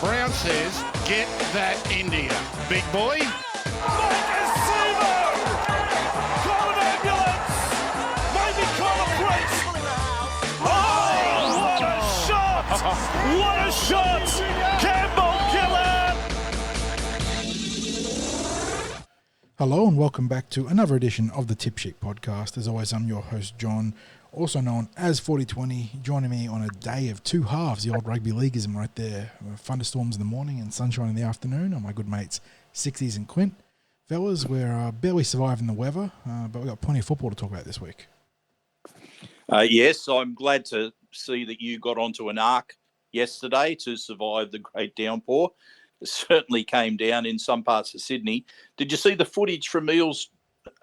Brown says, get that India. Big boy. Call an ambulance! Maybe call a priest! Oh, what a shot! What a shot! Campbell killer! Hello and welcome back to another edition of the Tip Sheet podcast. As always, I'm your host, John, also known as Forty20. Joining me on a day of two halves, the old rugby leagueism right there. Thunderstorms in the morning and sunshine in the afternoon are my good mates, Sixties and Clint. Fellas, we're barely surviving the weather, but we've got plenty of football to talk about this week. Yes, I'm glad to see that you got onto an ark yesterday to survive the great downpour. It certainly came down in some parts of Sydney. Did you see the footage from Eels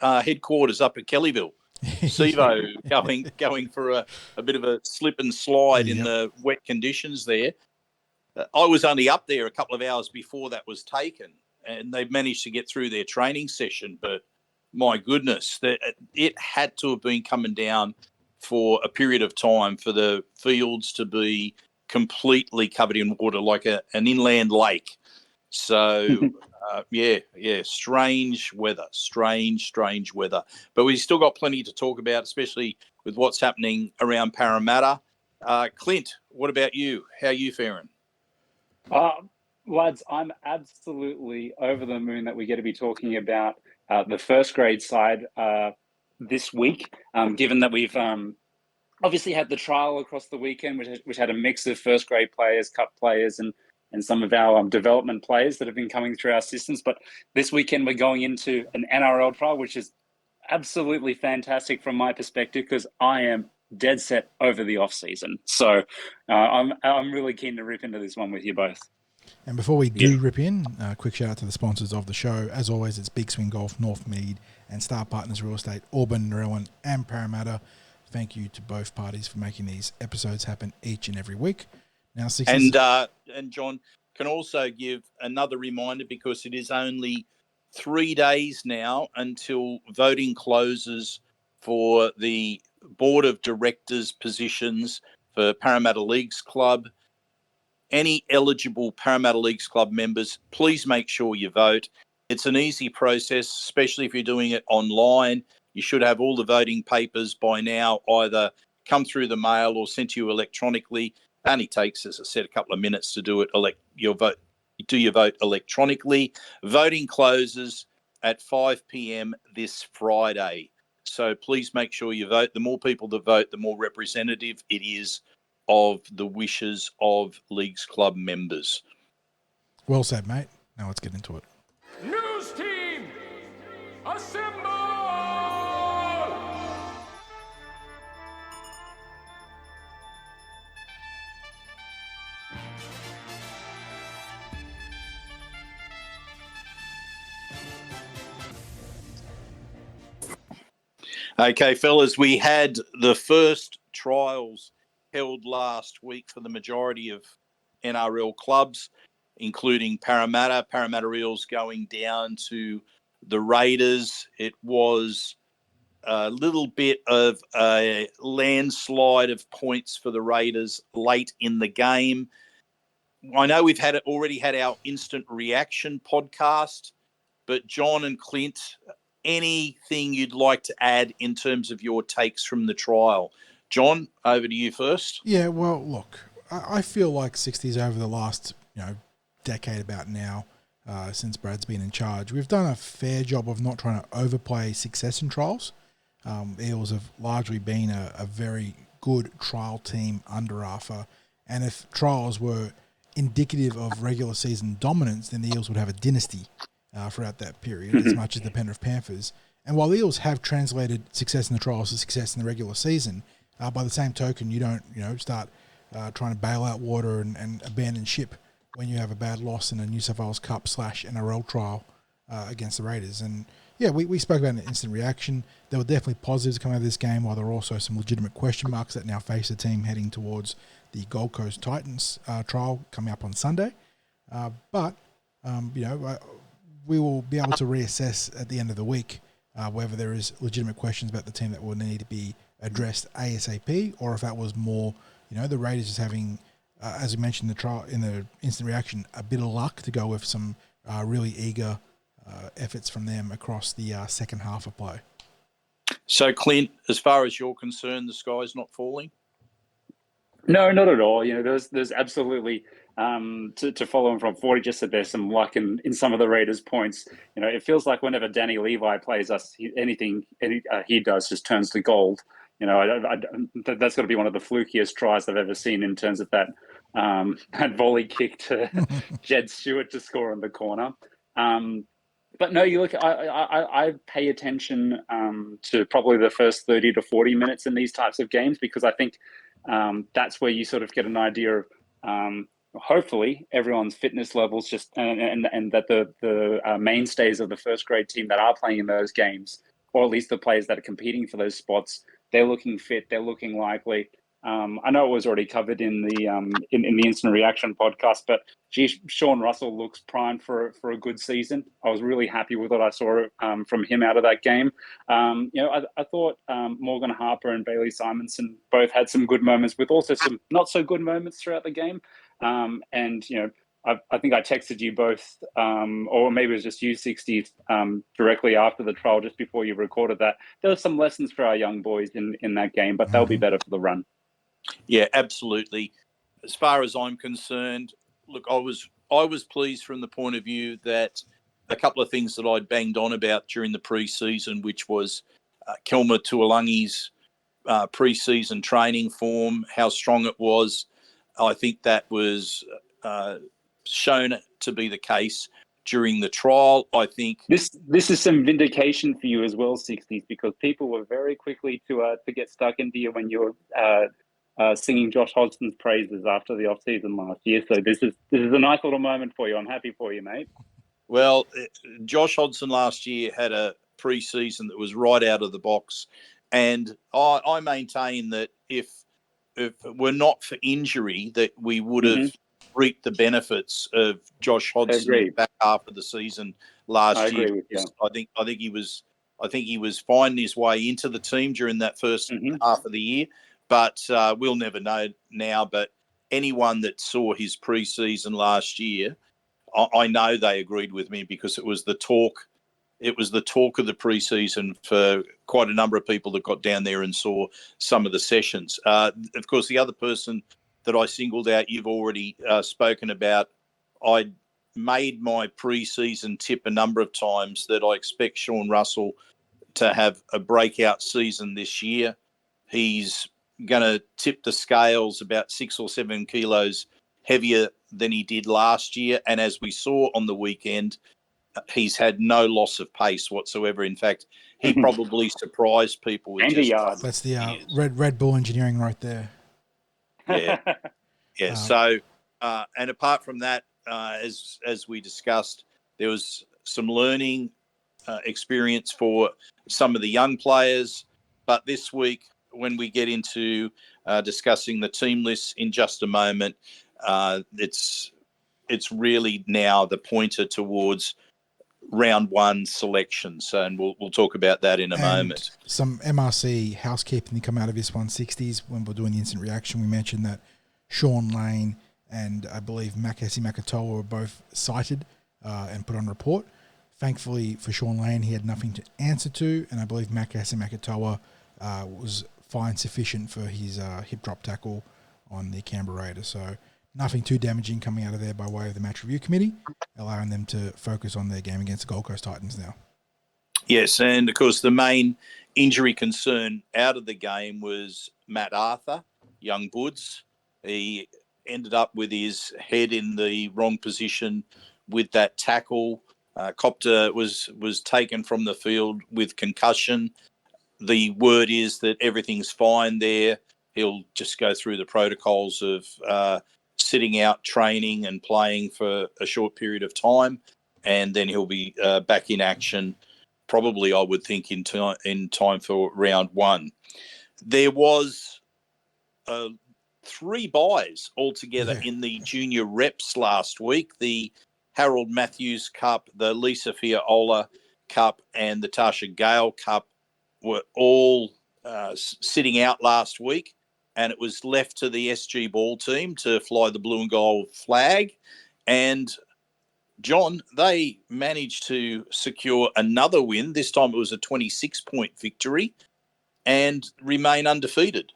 headquarters up at Kellyville? Sevo going for a bit of a slip and slide in the wet conditions there. I was only up there a couple of hours before that was taken, and they managed to get through their training session. But my goodness, it had to have been coming down for a period of time for the fields to be completely covered in water like an inland lake. So, strange weather, strange weather. But we've still got plenty to talk about, especially with what's happening around Parramatta. Clint, what about you? How are you faring? Lads, I'm absolutely over the moon that we get to be talking about the first grade side this week, given that we've obviously had the trial across the weekend, which had a mix of first grade players, cup players, and some of our development players that have been coming through our systems. But this weekend we're going into an NRL trial, which is absolutely fantastic from my perspective because I am dead set over the off season. So I'm really keen to rip into this one with you both. And before we do rip in, a quick shout out to the sponsors of the show. As always, it's Big Swing Golf, North Mead, and Star Partners Real Estate, Auburn, Narellan, and Parramatta. Thank you to both parties for making these episodes happen each and every week. Now, and John can also give another reminder because it is only 3 days now until voting closes for the board of directors positions for Parramatta Leagues Club. Any eligible Parramatta Leagues Club members, please make sure you vote. It's an easy process, especially if you're doing it online. You should have all the voting papers by now either come through the mail or sent to you electronically. It only takes, as I said, a couple of minutes to do it. Your vote electronically. Voting closes at 5 p.m. this Friday. So please make sure you vote. The more people that vote, the more representative it is of the wishes of Leagues Club members. Well said, mate. Now let's get into it. News team, assemble! Okay, fellas, we had the first trials held last week for the majority of NRL clubs, including Parramatta. Parramatta Eels going down to the Raiders. It was a little bit of a landslide of points for the Raiders late in the game. I know we've already had our instant reaction podcast, but John and Clint, anything you'd like to add in terms of your takes from the trial? John, over to you first. Yeah, well, look, I feel like Sixties over the last decade about now, since Brad's been in charge, we've done a fair job of not trying to overplay success in trials. Eels have largely been a very good trial team under Arthur, and if trials were indicative of regular season dominance, then the Eels would have a dynasty throughout that period, as much as the Penrith Panthers. And while the Eels have translated success in the trials to success in the regular season, by the same token, you don't start trying to bail out water and abandon ship when you have a bad loss in a New South Wales Cup / NRL trial against the Raiders. And yeah, we spoke about an instant reaction. There were definitely positives coming out of this game, while there were also some legitimate question marks that now face the team heading towards the Gold Coast Titans trial coming up on Sunday. But we will be able to reassess at the end of the week whether there is legitimate questions about the team that will need to be addressed ASAP, or if that was more You know, the Raiders just having, as we mentioned in the instant reaction, a bit of luck to go with some really eager efforts from them across the second half of play. So, Clint, as far as you're concerned, the sky's not falling? No, not at all. You know, there's absolutely to follow on from 40, just said there's some luck in some of the Raiders' points. You know, it feels like whenever Danny Levi plays us, anything he does just turns to gold. You know, that's got to be one of the flukiest tries I've ever seen in terms of that that volley kick to Jed Stewart to score in the corner. But no, you look. I pay attention to probably the first 30 to 40 minutes in these types of games, because I think that's where you sort of get an idea of hopefully everyone's fitness levels, just and that the mainstays of the first grade team that are playing in those games, or at least the players that are competing for those spots, they're looking fit, they're looking likely. I know it was already covered in the in the instant reaction podcast, but geez, Sean Russell looks primed for a good season. I was really happy with what I saw from him out of that game. You know, I thought Morgan Harper and Bailey Simonson both had some good moments, with also some not so good moments throughout the game. And you know, I think I texted you both, or maybe it was just you, Sixties, directly after the trial, just before you recorded that. There were some lessons for our young boys in that game, but they'll be better for the run. Yeah, absolutely. As far as I'm concerned, look, I was pleased from the point of view that a couple of things that I'd banged on about during the preseason, which was Kelma Tuolangi's preseason training form, how strong it was. I think that was shown to be the case during the trial. I think this is some vindication for you as well, Sixties, because people were very quickly to get stuck into you when you were singing Josh Hodgson's praises after the off-season last year. So this is a nice little moment for you. I'm happy for you, mate. Well, Josh Hodgson last year had a pre-season that was right out of the box, and I maintain that if it were not for injury, that we would have reaped the benefits of Josh Hodgson in the back half of the season last year. I agree with you. I think he was finding his way into the team during that first half of the year. But we'll never know now. But anyone that saw his preseason last year, I know they agreed with me, because it was the talk. It was the talk of the preseason for quite a number of people that got down there and saw some of the sessions. Of course, the other person that I singled out, you've already spoken about. I made my preseason tip a number of times that I expect Sean Russell to have a breakout season this year. He's going to tip the scales about 6 or 7 kilos heavier than he did last year. And as we saw on the weekend, he's had no loss of pace whatsoever. In fact, he probably surprised people with just yards. That's the Red Bull engineering right there. Yeah. Yeah. So, and apart from that, as we discussed, there was some learning experience for some of the young players. But this week, when we get into discussing the team lists in just a moment, it's really now the pointer towards round one selections, and we'll talk about that in a moment. Some MRC housekeeping to come out of this 160s. When we're doing the instant reaction, we mentioned that Sean Lane and I believe Makesi Makatoa were both cited and put on report. Thankfully for Sean Lane, he had nothing to answer to, and I believe Makesi Makatoa was fine sufficient for his hip drop tackle on the Canberra Raiders. So nothing too damaging coming out of there by way of the match review committee, allowing them to focus on their game against the Gold Coast Titans now. Yes, and of course the main injury concern out of the game was Matt Arthur, young Woods. He ended up with his head in the wrong position with that tackle. Copter was taken from the field with concussion. The word is that everything's fine there. He'll just go through the protocols of sitting out training and playing for a short period of time, and then he'll be back in action, probably, I would think, in time for round one. There was 3 buys altogether in the junior reps last week. The Harold Matthews Cup, the Lisa Fiaola Cup, and the Tasha Gale Cup were all sitting out last week. and it was left to the SG ball team to fly the blue and gold flag. And John, they managed to secure another win. This time it was a 26-point victory and remain undefeated.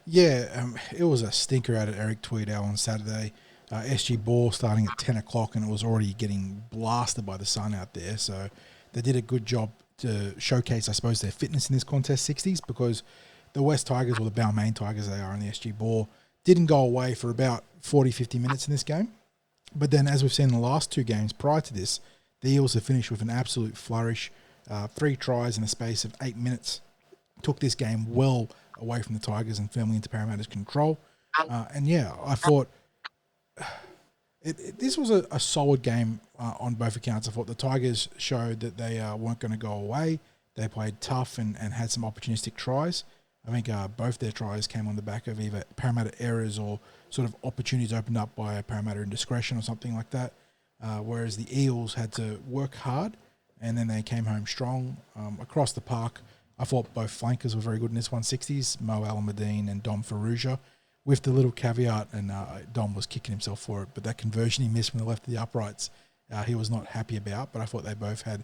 Yeah, it was a stinker out at Eric Tweedale on Saturday. SG Ball starting at 10 o'clock, and it was already getting blasted by the sun out there. So they did a good job to showcase, I suppose, their fitness in this contest, 60s, because the West Tigers, or the Balmain Tigers they are in the SG Ball, didn't go away for about 40, 50 minutes in this game. But then, as we've seen in the last two games prior to this, the Eels have finished with an absolute flourish. 3 tries in the space of 8 minutes. Took this game well away from the Tigers and firmly into Parramatta's control. And yeah, I thought this was a solid game on both accounts. I thought the Tigers showed that they weren't going to go away. They played tough and had some opportunistic tries. I think both their tries came on the back of either Parramatta errors or sort of opportunities opened up by Parramatta indiscretion or something like that. Whereas the Eels had to work hard and then they came home strong. Across the park, I thought both flankers were very good in this 160s, Mo Alamadine and Dom Ferrugia, with the little caveat, and Dom was kicking himself for it, but that conversion he missed from the left of the uprights, he was not happy about, but I thought they both had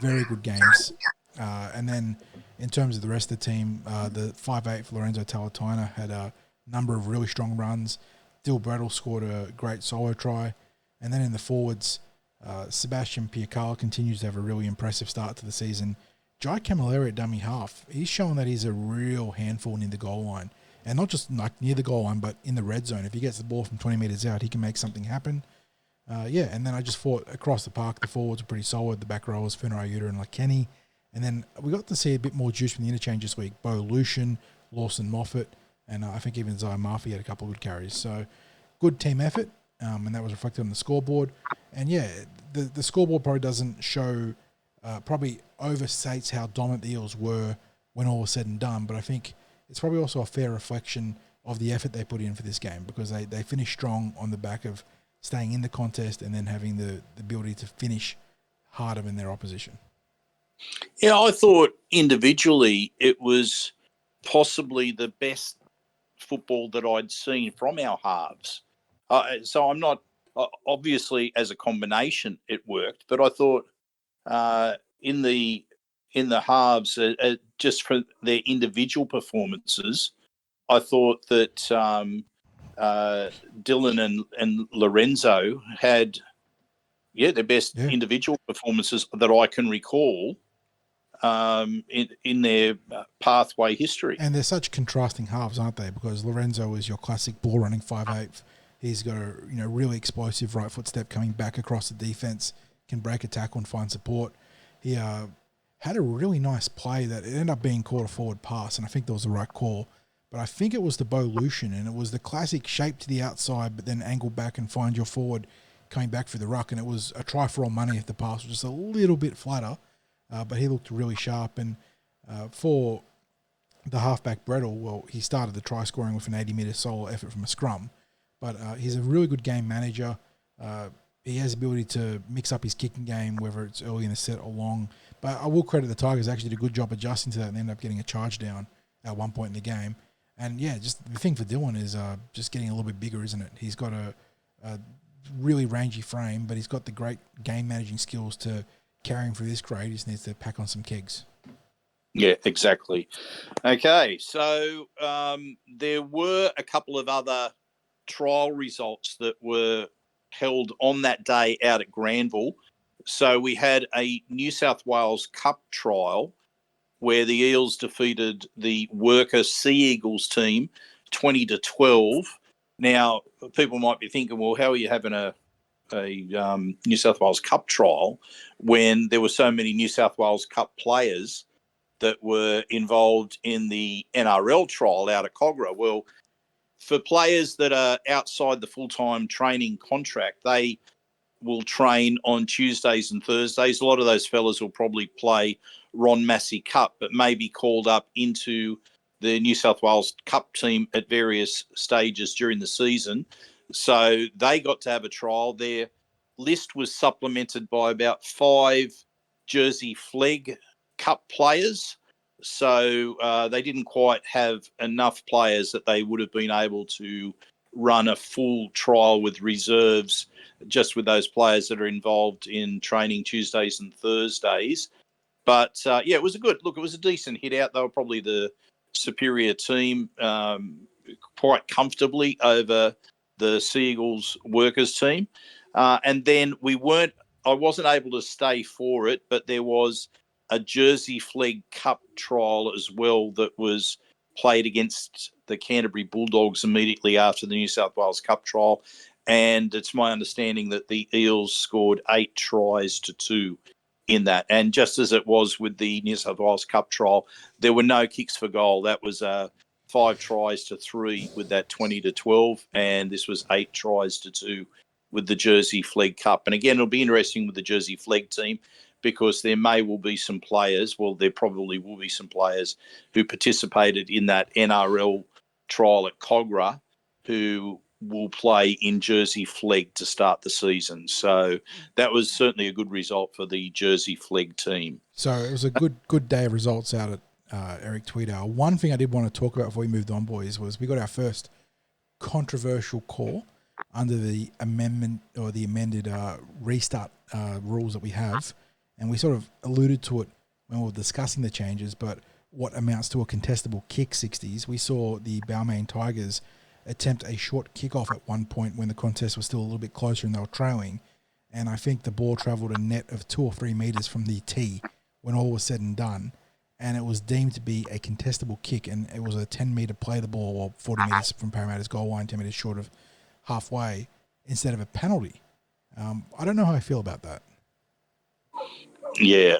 very good games. And then in terms of the rest of the team, the 5'8" for Lorenzo Talatona had a number of really strong runs. Dill Brettle scored a great solo try. And then in the forwards, Sebastian Piacala continues to have a really impressive start to the season. Jai Camilleri at dummy half, he's shown that he's a real handful near the goal line. And not just like near the goal line, but in the red zone. If he gets the ball from 20 metres out, he can make something happen. And then I just thought across the park, the forwards were pretty solid. The back rowers, Finrayuta and Lakeni. And then we got to see a bit more juice from the interchange this week. Bo Lucian, Lawson Moffat, and I think even Zai Murphy had a couple of good carries. So good team effort, and that was reflected on the scoreboard. And yeah, the scoreboard probably doesn't show, probably overstates how dominant the Eels were when all was said and done, but I think it's probably also a fair reflection of the effort they put in for this game, because they finished strong on the back of staying in the contest and then having the ability to finish harder than their opposition. Yeah, I thought individually it was possibly the best football that I'd seen from our halves. So I'm not, obviously as a combination it worked, but I thought in the halves, just for their individual performances, I thought that Dylan and Lorenzo had, their best individual performances that I can recall in their pathway history. And they're such contrasting halves, aren't they? Because Lorenzo is your classic ball running 5'8". He's got a really explosive right foot step coming back across the defense, can break a tackle and find support. He had a really nice play that it ended up being called a forward pass, and I think that was the right call. But I think it was the Bo Lucian, and it was the classic shape to the outside, but then angle back and find your forward coming back for the ruck. And it was a try for all money if the pass was just a little bit flatter, but he looked really sharp. And for the halfback Brettle, well, he started the try scoring with an 80-metre solo effort from a scrum. But he's a really good game manager. He has the ability to mix up his kicking game, whether it's early in the set or long. But I will credit the Tigers, actually did a good job adjusting to that and ended up getting a charge down at one point in the game. And yeah, just the thing for Dylan is just getting a little bit bigger, isn't it? He's got a really rangy frame, but he's got the great game managing skills to carry him through this grade. He just needs to pack on some kegs. Yeah, exactly. Okay, so there were a couple of other trial results that were held on that day out at Granville. So we had a New South Wales Cup trial where the Eels defeated the Worker Sea Eagles team 20-12. Now, people might be thinking, well, how are you having a New South Wales Cup trial when there were so many New South Wales Cup players that were involved in the NRL trial out at Cogra? Well, for players that are outside the full-time training contract, they will train on Tuesdays and Thursdays. A lot of those fellas will probably play Ron Massey Cup, but may be called up into the New South Wales Cup team at various stages during the season. So they got to have a trial. Their list was supplemented by about 5 Jersey Flegg Cup players So they didn't quite have enough players that they would have been able to run a full trial with reserves, just with those players that are involved in training Tuesdays and Thursdays. But it was it was a decent hit out. They were probably the superior team quite comfortably over the Seagulls workers team. And then I wasn't able to stay for it, but there was a Jersey Flegg Cup trial as well that was played against the Canterbury Bulldogs immediately after the New South Wales Cup trial. And it's my understanding that the Eels scored 8 tries to 2 in that. And just as it was with the New South Wales Cup trial, there were no kicks for goal. That was 5 tries to 3 with that 20-12. And this was 8 tries to 2 with the Jersey Flegg Cup. And again, it'll be interesting with the Jersey Flegg team, because there probably will be some players who participated in that NRL trial at Cogra who will play in Jersey Flegg to start the season. So that was certainly a good result for the Jersey Flegg team. So it was a good day of results out at Eric Tweedale. One thing I did want to talk about before we moved on, boys, was we got our first controversial call under the amendment or the amended restart rules that we have. And we sort of alluded to it when we were discussing the changes, but what amounts to a contestable kick, 60s. We saw the Balmain Tigers attempt a short kickoff at one point when the contest was still a little bit closer and they were trailing. And I think the ball travelled a net of 2 or 3 metres from the tee when all was said and done. And it was deemed to be a contestable kick, and it was a 10-metre play the ball, or 40 metres from Parramatta's goal line, 10 metres short of halfway, instead of a penalty. I don't know how I feel about that. Yeah,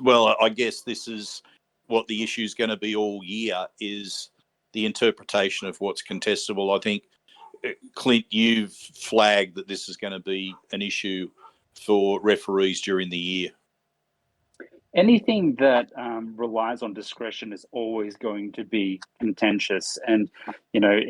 well, I guess this is what the issue is going to be all year, is the interpretation of what's contestable. I think, Clint, you've flagged that this is going to be an issue for referees during the year. Anything that relies on discretion is always going to be contentious. And, you know,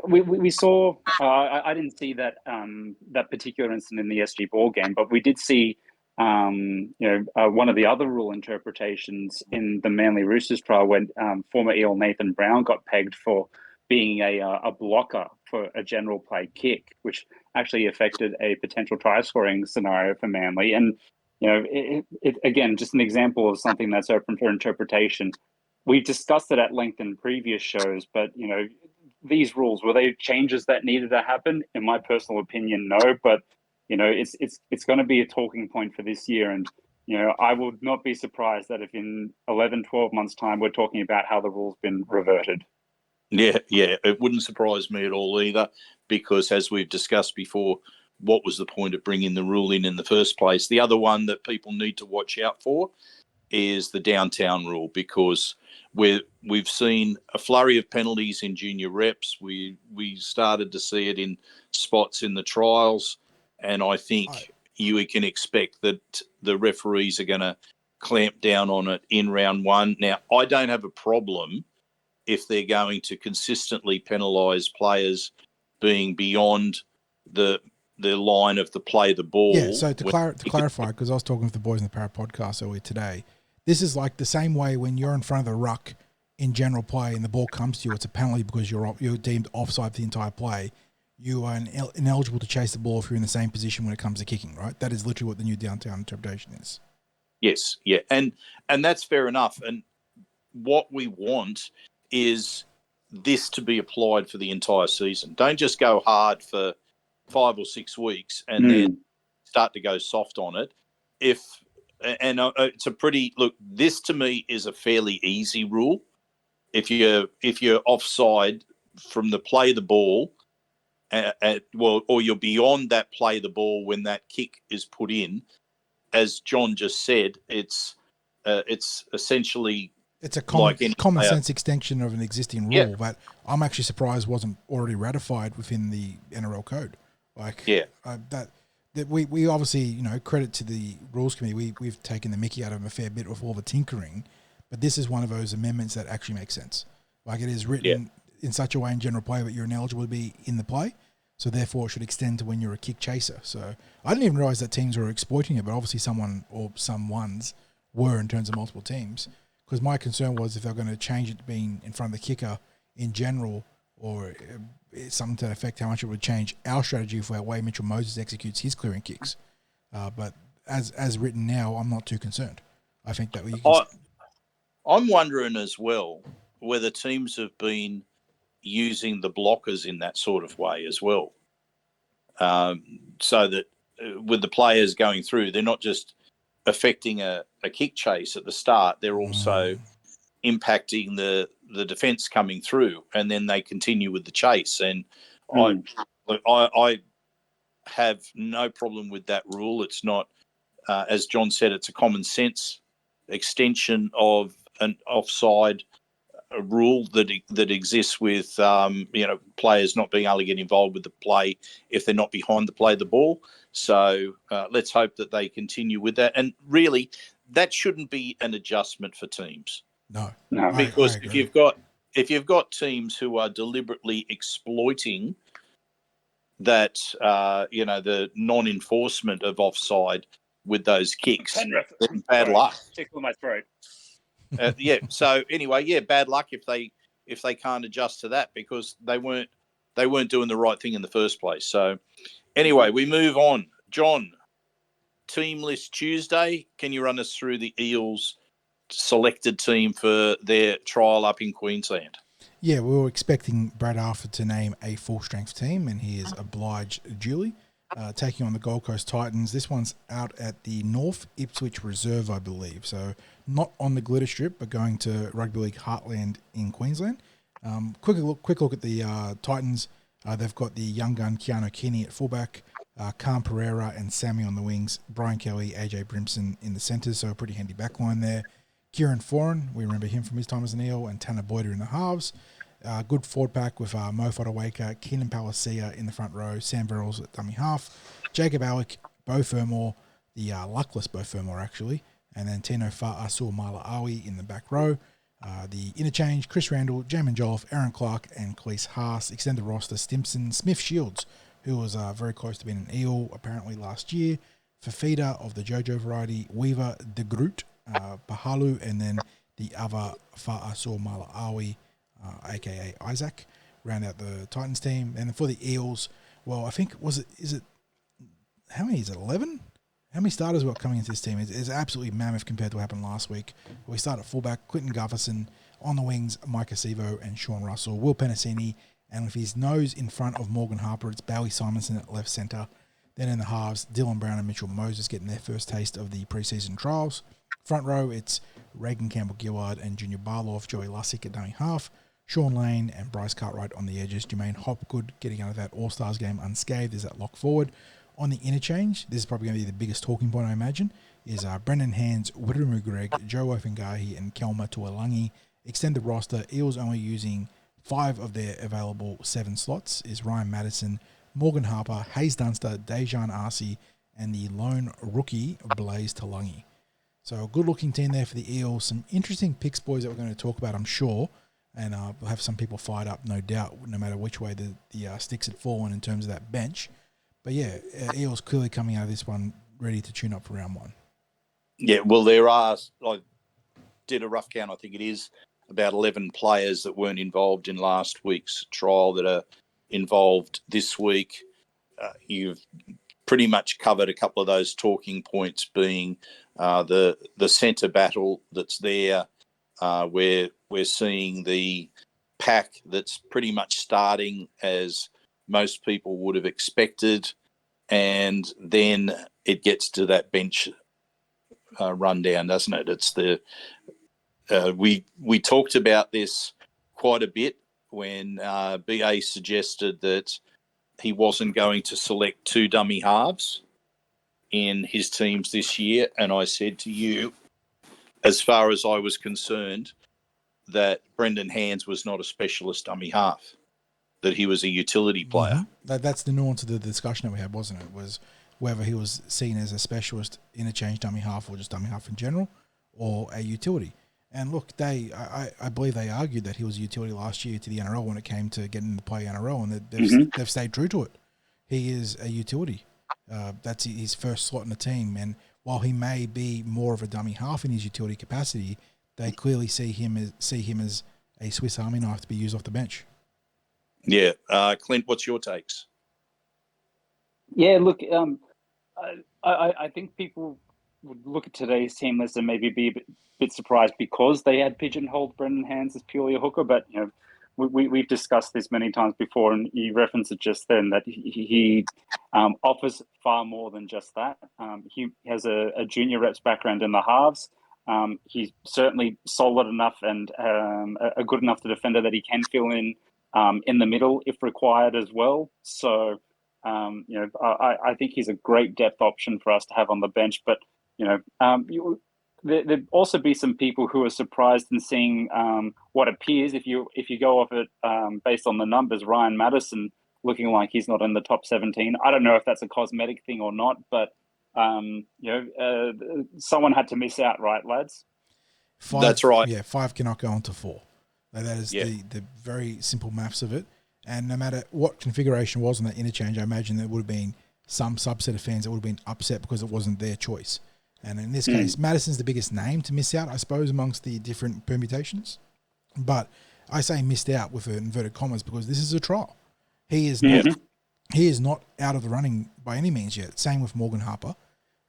we saw, I didn't see that that particular incident in the SG ball game, but we did see, one of the other rule interpretations in the Manly Roosters trial when former Eel Nathan Brown got pegged for being a blocker for a general play kick, which actually affected a potential try scoring scenario for Manly. And, you know, it again, just an example of something that's open for interpretation. We've discussed it at length in previous shows, but, you know, these rules, were they changes that needed to happen? In my personal opinion, no. But, you know, it's going to be a talking point for this year. And, you know, I would not be surprised that if in 11, 12 months' time, we're talking about how the rule's been reverted. Yeah, it wouldn't surprise me at all either, because as we've discussed before, what was the point of bringing the rule in the first place? The other one that people need to watch out for is the downtown rule, because we've seen a flurry of penalties in junior reps. We started to see it in spots in the trials, and I think you can expect that the referees are going to clamp down on it in round 1. Now, I don't have a problem if they're going to consistently penalise players being beyond the line of the play the ball. Yeah, so to clarify, because I was talking with the boys in the Para podcast earlier today, this is like the same way when you're in front of the ruck in general play and the ball comes to you, it's a penalty because you're deemed offside for the entire play. You are ineligible to chase the ball if you're in the same position when it comes to kicking, right? That is literally what the new downtown interpretation is. Yes, yeah, and that's fair enough. And what we want is this to be applied for the entire season. Don't just go hard for 5 or 6 weeks and then start to go soft on it. It's a pretty look. This to me is a fairly easy rule. If you're offside from the play the ball, or you're beyond that play the ball when that kick is put in, as John just said, it's essentially. It's a common sense extension of an existing rule, but I'm actually surprised wasn't already ratified within the NRL code. We obviously, credit to the rules committee. We've taken the mickey out of them a fair bit with all the tinkering, but this is one of those amendments that actually makes sense. Like, it is written in such a way in general play that you're ineligible to be in the play, so therefore it should extend to when you're a kick chaser. So I didn't even realise that teams were exploiting it, but obviously someone or some ones were in terms of multiple teams. Because my concern was if they're going to change it to being in front of the kicker in general, or something to affect how much it would change our strategy for our way Mitchell Moses executes his clearing kicks. But as written now, I'm not too concerned. I think that I'm wondering as well whether teams have been using the blockers in that sort of way as well, so that with the players going through, they're not just affecting a kick chase at the start, they're also impacting the defence coming through, and then they continue with the chase. And I have no problem with that rule. It's not, as John said, it's a common sense extension of an offside rule that exists with players not being able to get involved with the play if they're not behind the ball. So let's hope that they continue with that. And really, that shouldn't be an adjustment for teams. No, because I if you've got teams who are deliberately exploiting that, the non-enforcement of offside with those kicks, then bad luck. Tickle my throat. So anyway, bad luck if they can't adjust to that, because they weren't doing the right thing in the first place. So anyway, we move on. John, team list Tuesday. Can you run us through the Eels selected team for their trial up in Queensland? Yeah, we were expecting Brad Alford to name a full-strength team, and he is obliged duly. Taking on the Gold Coast Titans. This one's out at the North Ipswich Reserve, I believe. So not on the Glitter Strip, but going to Rugby League Heartland in Queensland. Quick look at the Titans. They've got the young gun Keanu Keeney at fullback, Khan Pereira and Sammy on the wings, Brian Kelly, AJ Brimson in the centres, so a pretty handy backline there. Kieran Foran, we remember him from his time as an Eel, and Tanner Boyder in the halves. Good forward pack with Mo Fodawaker, Keenan Palacia in the front row, Sam Verrills at dummy half, Jacob Alec, Beau Fermor, the luckless Beau Fermor actually, and then Tino Fa'asul Mala'awi in the back row. The interchange, Chris Randall, Jamin Jolliffe, Aaron Clark, and Cleese Haas. Extended roster, Stimson, Smith Shields, who was very close to being an Eel apparently last year, Fafita of the JoJo variety, Weaver, De Groot, Pahalu, and then the other Fa'asul Mala'awi, aka Isaac, round out the Titans team. And for the Eels, well, I think how many is it, 11? How many starters were coming into this team? It's absolutely mammoth compared to what happened last week. We start at fullback, Clinton Gutherson, on the wings, Mike Acevo and Sean Russell, Will Penasini, and with his nose in front of Morgan Harper, it's Bowie Simonson at left centre. Then in the halves, Dylan Brown and Mitchell Moses getting their first taste of the preseason trials. Front row, it's Reagan Campbell-Gillard and Junior Barloff, Joey Lussick at dummy half, Sean Lane and Bryce Cartwright on the edges, Jermaine Hopgood getting out of that All-Stars game unscathed is that lock forward. On the interchange, this is probably going to be the biggest talking point, I imagine, is Brendan Hands, Wirumu Greg, Joe Ofungahi and Kelma Tuolangi. Extended roster, Eels only using 5 of their available 7 slots, is Ryan Madison, Morgan Harper, Hayes Dunster, Dejan Arce, and the lone rookie, Blaze Talangi. So a good-looking team there for the Eels. Some interesting picks, boys, that we're going to talk about, I'm sure. And we'll have some people fired up, no doubt, no matter which way the sticks had fallen in terms of that bench. But yeah, Eels clearly coming out of this one ready to tune up for round 1. Yeah, well, there are, I did a rough count, I think it is, about 11 players that weren't involved in last week's trial that are involved this week. You've pretty much covered a couple of those talking points, being the centre battle that's there, where we're seeing the pack that's pretty much starting as most people would have expected, and then it gets to that bench rundown, doesn't it? It's the we talked about this quite a bit when BA suggested that he wasn't going to select 2 dummy halves in his teams this year, and I said to you, as far as I was concerned, that Brendan Hands was not a specialist dummy half, that he was a utility player. Mm-hmm. That's the nuance of the discussion that we had, wasn't it? Was whether he was seen as a specialist interchange dummy half or just dummy half in general, or a utility. And look, I believe they argued that he was a utility last year to the NRL when it came to getting to play NRL, and they've stayed true to it. He is a utility. That's his first slot in the team, and while he may be more of a dummy half in his utility capacity, they clearly see him as a Swiss Army knife to be used off the bench. Yeah. Clint, what's your takes? Yeah, look, I think people would look at today's team list and maybe be a bit surprised because they had pigeonholed Brendan Hands as purely a hooker. But we've discussed this many times before, and you referenced it just then that he offers far more than just that. He has a junior reps background in the halves. He's certainly solid enough and a good enough defender that he can fill in the middle if required as well. So. I think he's a great depth option for us to have on the bench. But there'd also be some people who are surprised in seeing what appears, if you go off it based on the numbers, Ryan Madison looking like he's not in the top 17. I don't know if that's a cosmetic thing or not, but someone had to miss out, right, lads? That's right. Yeah, 5 cannot go on to 4. That is the very simple maths of it. And no matter what configuration was on that interchange, I imagine there would have been some subset of fans that would have been upset because it wasn't their choice. And in this case, Madison's the biggest name to miss out, I suppose, amongst the different permutations. But I say missed out with inverted commas because this is a trial. He is not out of the running by any means yet. Same with Morgan Harper.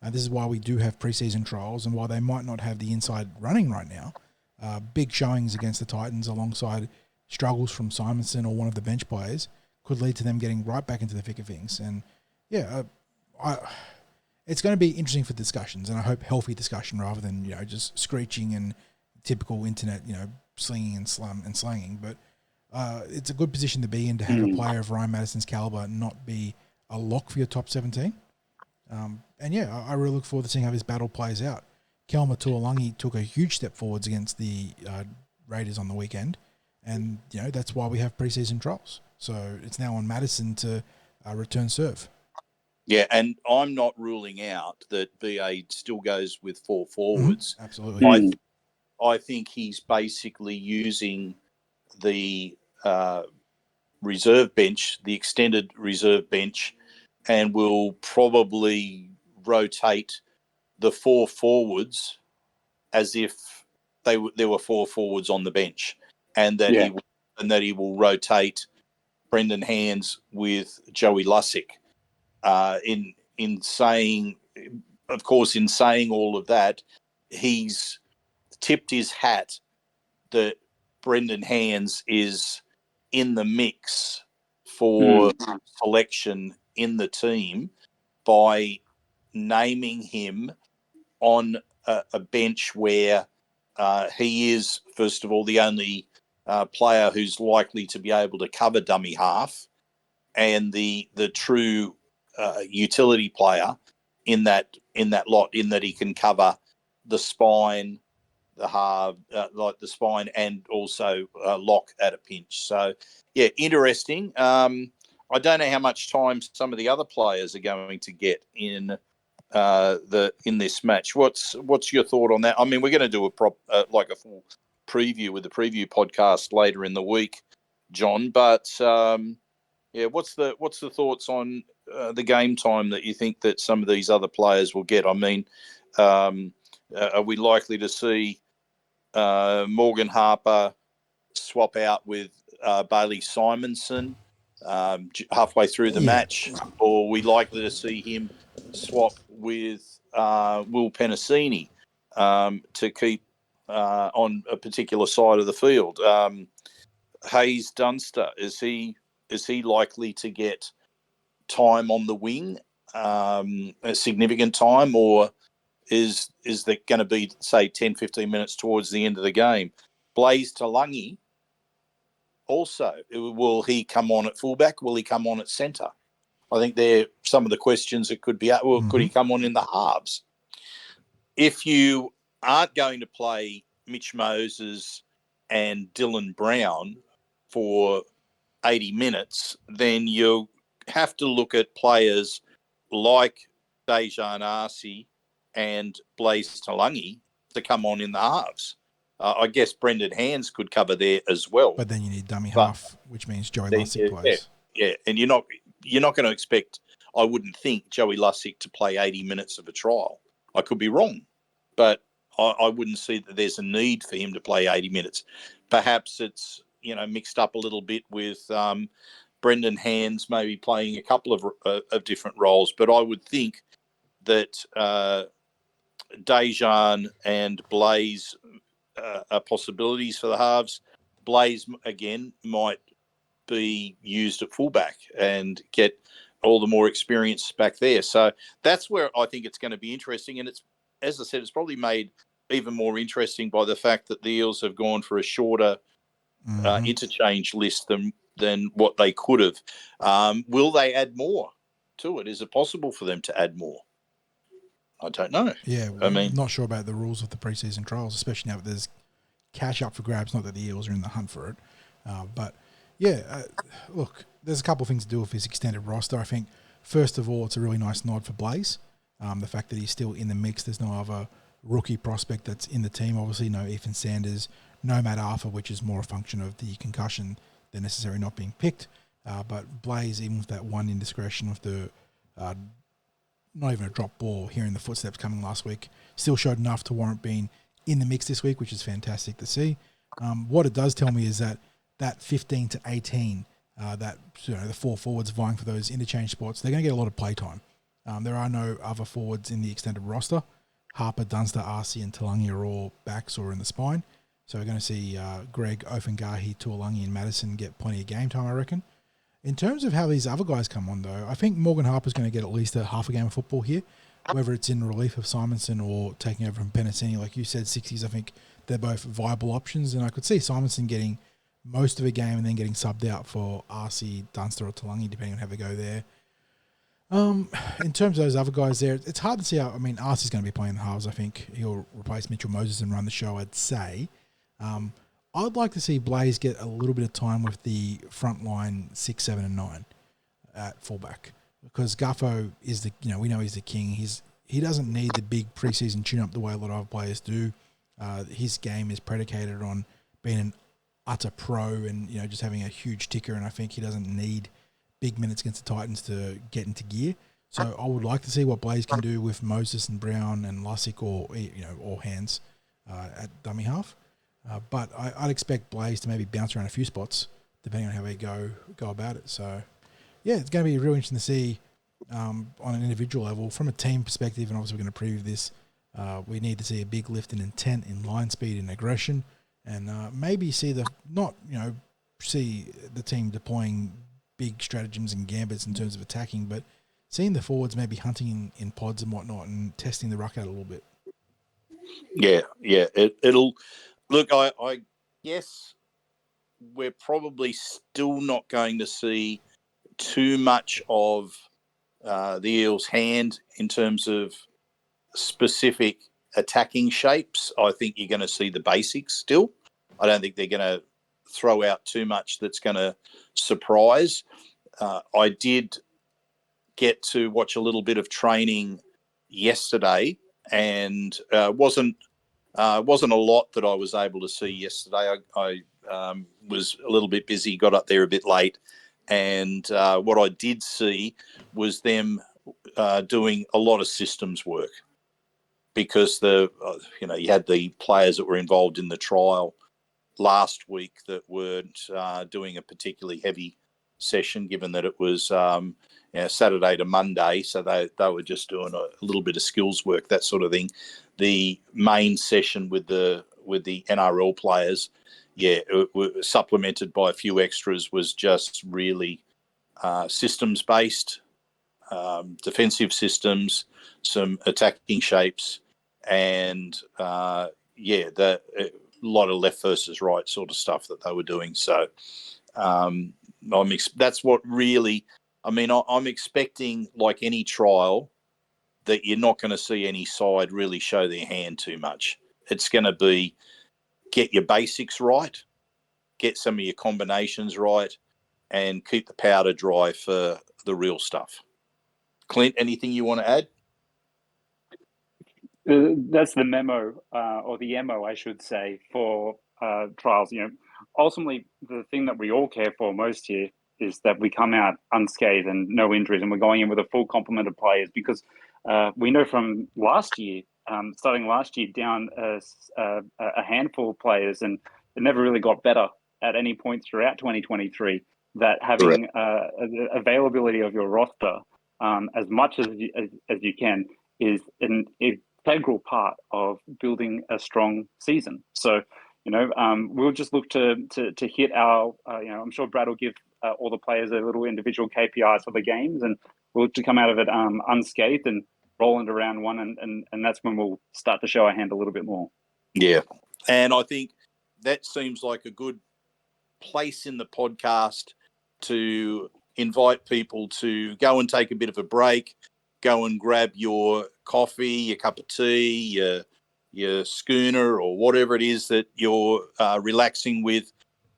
This is why we do have preseason trials, and while they might not have the inside running right now, big showings against the Titans alongside struggles from Simonson or one of the bench players could lead to them getting right back into the thick of things. And it's going to be interesting for discussions, and I hope healthy discussion rather than just screeching and typical internet slinging and slanging. But it's a good position to be in to have a player of Ryan Madison's caliber not be a lock for your top 17. I really look forward to seeing how this battle plays out. Kelma Tuolangi took a huge step forwards against the Raiders on the weekend. And, that's why we have preseason trials. So it's now on Madison to return serve. Yeah, and I'm not ruling out that BA still goes with 4 forwards. Absolutely. I think he's basically using the reserve bench, the extended reserve bench, and will probably rotate the 4 forwards as if there were 4 forwards on the bench. And that he will rotate Brendan Hands with Joey Lussick. In saying all of that, he's tipped his hat that Brendan Hands is in the mix for selection in the team by naming him on a bench where he is, first of all, the only player who's likely to be able to cover dummy half, and the true utility player in that lot, in that he can cover the spine, the half, like the spine, and also lock at a pinch. So yeah, interesting. I don't know how much time some of the other players are going to get in this match. What's your thought on that? I mean, we're going to do a full preview with the preview podcast later in the week, John. But what's the thoughts on the game time that you think that some of these other players will get? I mean, are we likely to see Morgan Harper swap out with Bailey Simonson halfway through the match, or are we likely to see him swap with Will Penasini to keep on a particular side of the field? Hayes Dunster, is he likely to get time on the wing, a significant time, or is there going to be, say, 10, 15 minutes towards the end of the game? Blaise Talangi also, will he come on at fullback? Will he come on at centre? I think they're some of the questions that could be. Well, could he come on in the halves? If you aren't going to play Mitch Moses and Dylan Brown for 80 minutes, then you'll have to look at players like Dejan Arce and Blaise Talangi to come on in the halves. I guess Brendan Hands could cover there as well. But then you need dummy half, which means Joey Lussick plays. Yeah, and you're not going to expect, I wouldn't think, Joey Lussick to play 80 minutes of a trial. I could be wrong, but I wouldn't see that there's a need for him to play 80 minutes. Perhaps it's, mixed up a little bit with Brendan Hands maybe playing a couple of different roles, but I would think that Dejan and Blaze are possibilities for the halves. Blaze, again, might be used at fullback and get all the more experience back there. So that's where I think it's going to be interesting. And it's, as I said, it's probably made even more interesting by the fact that the Eels have gone for a shorter interchange list than what they could have. Will they add more to it? Is it possible for them to add more? I don't know. Yeah, well, I'm not sure about the rules of the preseason trials, especially now that there's cash up for grabs. Not that the Eels are in the hunt for it, but yeah, look, there's a couple of things to do with his extended roster. I think first of all, it's a really nice nod for Blaze. The fact that he's still in the mix. There's no other rookie prospect that's in the team. Obviously, no Ethan Sanders, no Matt Arthur, which is more a function of the concussion than necessarily not being picked. But Blaze, even with that one indiscretion with the not even a drop ball, hearing the footsteps coming last week, still showed enough to warrant being in the mix this week, which is fantastic to see. What it does tell me is that 15 to 18, the four forwards vying for those interchange spots, they're going to get a lot of play time. There are no other forwards in the extended roster. Harper, Dunster, Arcee, and Talangi are all backs or in the spine. So we're going to see Greg, Ofengahi, Tuolangi, and Madison get plenty of game time, I reckon. In terms of how these other guys come on, though, I think Morgan Harper's going to get at least a half a game of football here, whether it's in relief of Simonson or taking over from Penasini. Like you said, Sixties, I think they're both viable options, and I could see Simonson getting most of a game and then getting subbed out for Arcee, Dunster, or Talangi, depending on how they go there. In terms of those other guys there, it's hard to see how. I mean, Arcee's going to be playing the halves. I think he'll replace Mitchell Moses and run the show, I'd say. I'd like to see Blaze get a little bit of time with the front line 6, 7, and 9 at fullback, because Guffo is we know he's the king. He doesn't need the big preseason tune-up the way a lot of other players do. His game is predicated on being an utter pro and just having a huge ticker, and I think he doesn't need big minutes against the Titans to get into gear. So I would like to see what Blaze can do with Moses and Brown and Lussick or Hands at dummy half. But I'd expect Blaze to maybe bounce around a few spots depending on how they go about it. So, yeah, it's going to be really interesting to see on an individual level. From a team perspective, and obviously we're going to preview this, we need to see a big lift in intent, in line speed, and aggression, and maybe see the team deploying big stratagems and gambits in terms of attacking, but seeing the forwards maybe hunting in pods and whatnot and testing the ruck out a little bit. Yeah. It'll look. I guess we're probably still not going to see too much of the Eels' hand in terms of specific attacking shapes. I think you're going to see the basics still. I don't think they're going to throw out too much that's going to surprise. I did get to watch a little bit of training yesterday, and wasn't a lot that I was able to see yesterday. I was a little bit busy, got up there a bit late, and what I did see was them doing a lot of systems work, because you had the players that were involved in the trial last week that weren't doing a particularly heavy session, given that it was Saturday to Monday, so they were just doing a little bit of skills work, that sort of thing. The main session with the NRL players, supplemented by a few extras, was just really systems based, defensive systems, some attacking shapes, and a lot of left versus right sort of stuff that they were doing. So that's what really. I mean, I'm expecting, like any trial, that you're not going to see any side really show their hand too much. It's going to be get your basics right, get some of your combinations right, and keep the powder dry for the real stuff. Clint, anything you want to add? That's the memo, or the MO, I should say, for trials. Ultimately, the thing that we all care for most here is that we come out unscathed and no injuries, and we're going in with a full complement of players, because we know from last year, starting last year, down a handful of players, and it never really got better at any point throughout 2023. That having availability of your roster as much as you can is an integral part of building a strong season. So, we'll just look to hit our. I'm sure Brad will give all the players their little individual KPIs for the games, and we'll look to come out of it unscathed and roll into round one, and that's when we'll start to show our hand a little bit more. Yeah, and I think that seems like a good place in the podcast to invite people to go and take a bit of a break, go and grab your coffee, your cup of tea, your schooner, or whatever it is that you're relaxing with.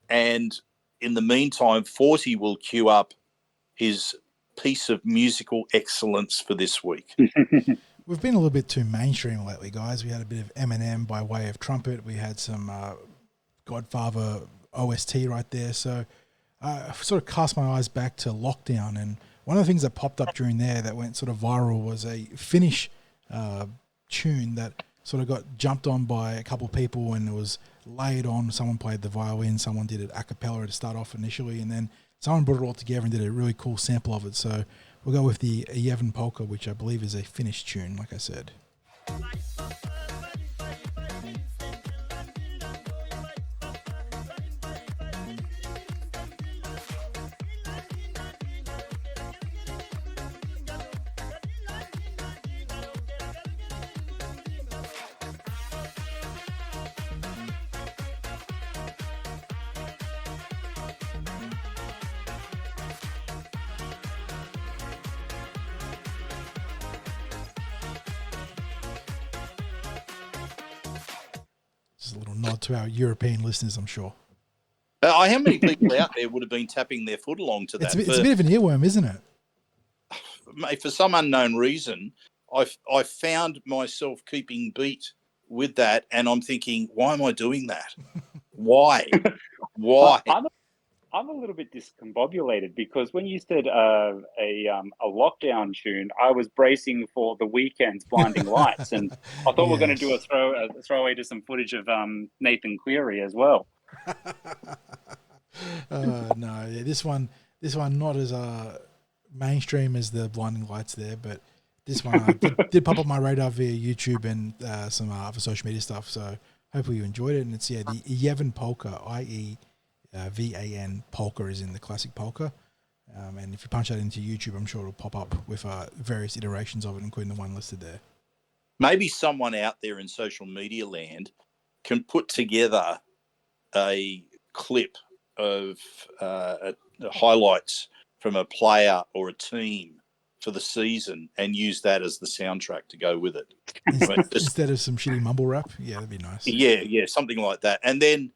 And in the meantime, 40 will queue up his piece of musical excellence for this week. We've been a little bit too mainstream lately, guys. We had a bit of Eminem by way of trumpet. We had some Godfather OST right there. So I sort of cast my eyes back to Lockdown, and one of the things that popped up during there that went sort of viral was a Finnish tune that sort of got jumped on by a couple of people, and it was layered on. Someone played the violin, someone did it a cappella to start off initially, and then someone brought it all together and did a really cool sample of it. So we'll go with the Yevon Polka, which I believe is a Finnish tune, like I said. Just a little nod to our European listeners, I'm sure. How many people out there would have been tapping their foot along to that? It's a bit of an earworm, isn't it? Mate, for some unknown reason, I found myself keeping beat with that, and I'm thinking, why am I doing that? Why? I'm a little bit discombobulated because when you said a lockdown tune, I was bracing for The Weeknd's Blinding Lights, and I thought we we're going to do a throwaway to some footage of Nathan Cleary as well. No, yeah, this one not as mainstream as the Blinding Lights there, but this one did pop up my radar via YouTube and some other social media stuff. So hopefully you enjoyed it. And it's the Yevon Polka, VAN polka is in the classic polka. And if you punch that into YouTube, I'm sure it'll pop up with various iterations of it, including the one listed there. Maybe someone out there in social media land can put together a clip of highlights from a player or a team for the season and use that as the soundtrack to go with it. Instead of some shitty mumble rap? Yeah, that'd be nice. Yeah, something like that. And then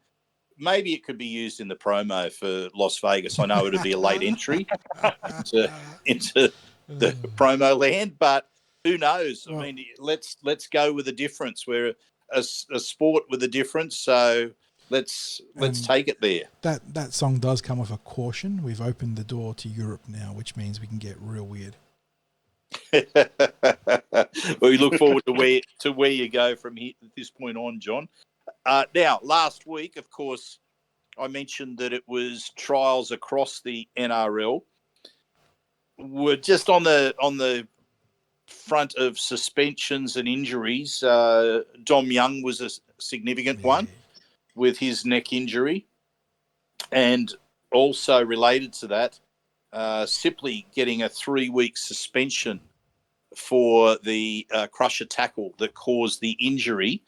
maybe it could be used in the promo for Las Vegas. I know it'd be a late entry into the promo land, but who knows? Well, I mean, let's go with a difference. We're a sport with a difference, so let's take it there. That song does come with a caution. We've opened the door to Europe now, which means we can get real weird. We look forward to where you go from here at this point on, John. Now, last week, of course, I mentioned that it was trials across the NRL. We're just on the front of suspensions and injuries. Dom Young was a significant one with his neck injury, and also related to that, Sipley getting a 3-week suspension for the crusher tackle that caused the injury.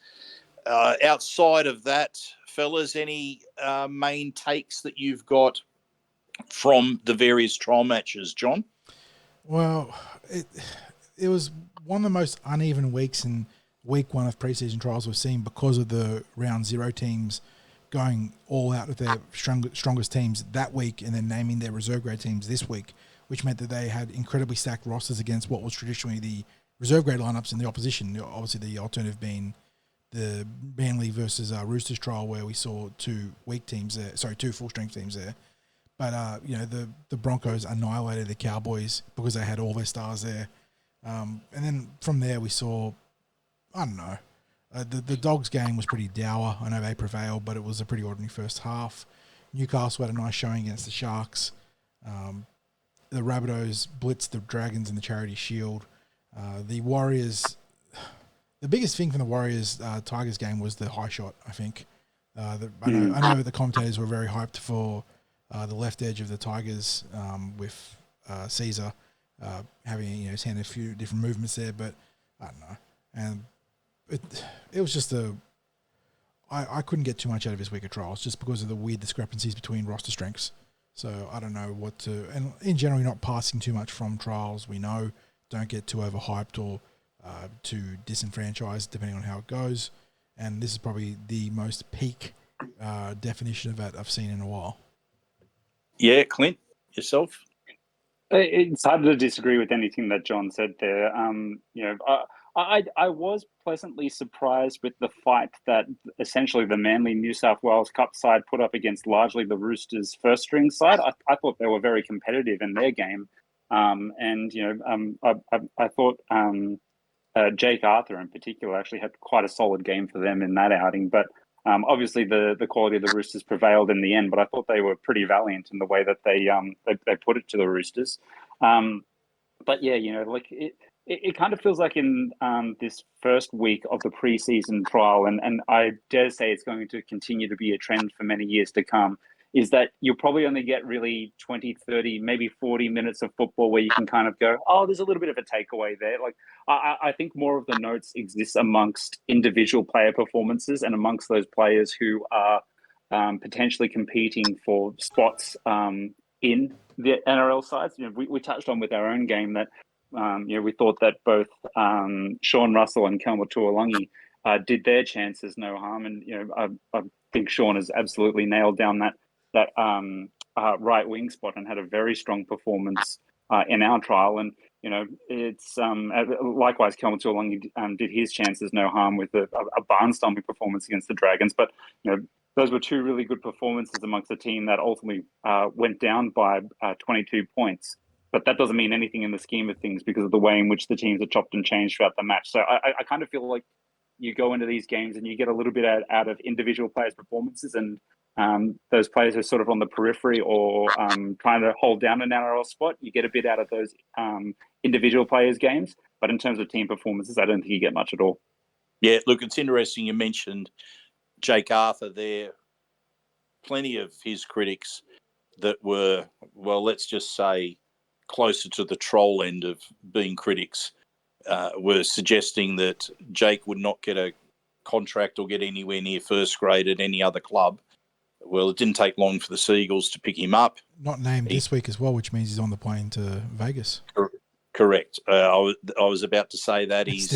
Outside of that, fellas, any main takes that you've got from the various trial matches, John? Well, it was one of the most uneven weeks in week one of preseason trials we've seen because of the round 0 teams going all out with their strongest teams that week and then naming their reserve grade teams this week, which meant that they had incredibly stacked rosters against what was traditionally the reserve grade lineups in the opposition. Obviously, the alternative being the Manly versus Roosters trial where we saw two full strength teams there. But the Broncos annihilated the Cowboys because they had all their stars there. And then from there we saw, I don't know, the Dogs game was pretty dour. I know they prevailed, but it was a pretty ordinary first half. Newcastle had a nice showing against the Sharks. The Rabbitohs blitzed the Dragons in the Charity Shield. The Warriors, the biggest thing from the Warriors Tigers game was the high shot, I think. I know the commentators were very hyped for the left edge of the Tigers with Caesar having his hand in a few different movements there, but I don't know. And it was just I couldn't get too much out of his weaker trials just because of the weird discrepancies between roster strengths. So I don't know what to... And in general, you're not passing too much from trials. We know, don't get too overhyped or too disenfranchised, depending on how it goes. And this is probably the most peak definition of that I've seen in a while. Yeah, Clint, yourself? It's hard to disagree with anything that John said there. I was pleasantly surprised with the fight that essentially the Manly New South Wales Cup side put up against largely the Roosters' first string side. I thought they were very competitive in their game. I thought Jake Arthur in particular actually had quite a solid game for them in that outing. But obviously the quality of the Roosters prevailed in the end, but I thought they were pretty valiant in the way that they put it to the Roosters. But yeah, it kind of feels like in this first week of the preseason trial, and I dare say it's going to continue to be a trend for many years to come, is that you'll probably only get really 20, 30, maybe 40 minutes of football where you can kind of go, oh, there's a little bit of a takeaway there. Like, I think more of the notes exist amongst individual player performances and amongst those players who are potentially competing for spots in the NRL sides. We touched on with our own game that we thought that both Sean Russell and Kelma Tuolangi did their chances no harm, and I think Sean has absolutely nailed down that right wing spot and had a very strong performance in our trial. And it's likewise Kelma Tuolangi did his chances no harm with a barnstorming performance against the Dragons. But those were two really good performances amongst a team that ultimately went down by 22 points. But that doesn't mean anything in the scheme of things because of the way in which the teams are chopped and changed throughout the match. So I kind of feel like you go into these games and you get a little bit out of individual players' performances, and those players are sort of on the periphery or trying to hold down an NRL spot. You get a bit out of those individual players' games. But in terms of team performances, I don't think you get much at all. Yeah, look, it's interesting you mentioned Jake Arthur there. Plenty of his critics that were, well, let's just say, closer to the troll end of being critics were suggesting that Jake would not get a contract or get anywhere near first grade at any other club. Well, it didn't take long for the Seagulls to pick him up. Not named this week as well, which means he's on the plane to Vegas. Correct. I was about to say that he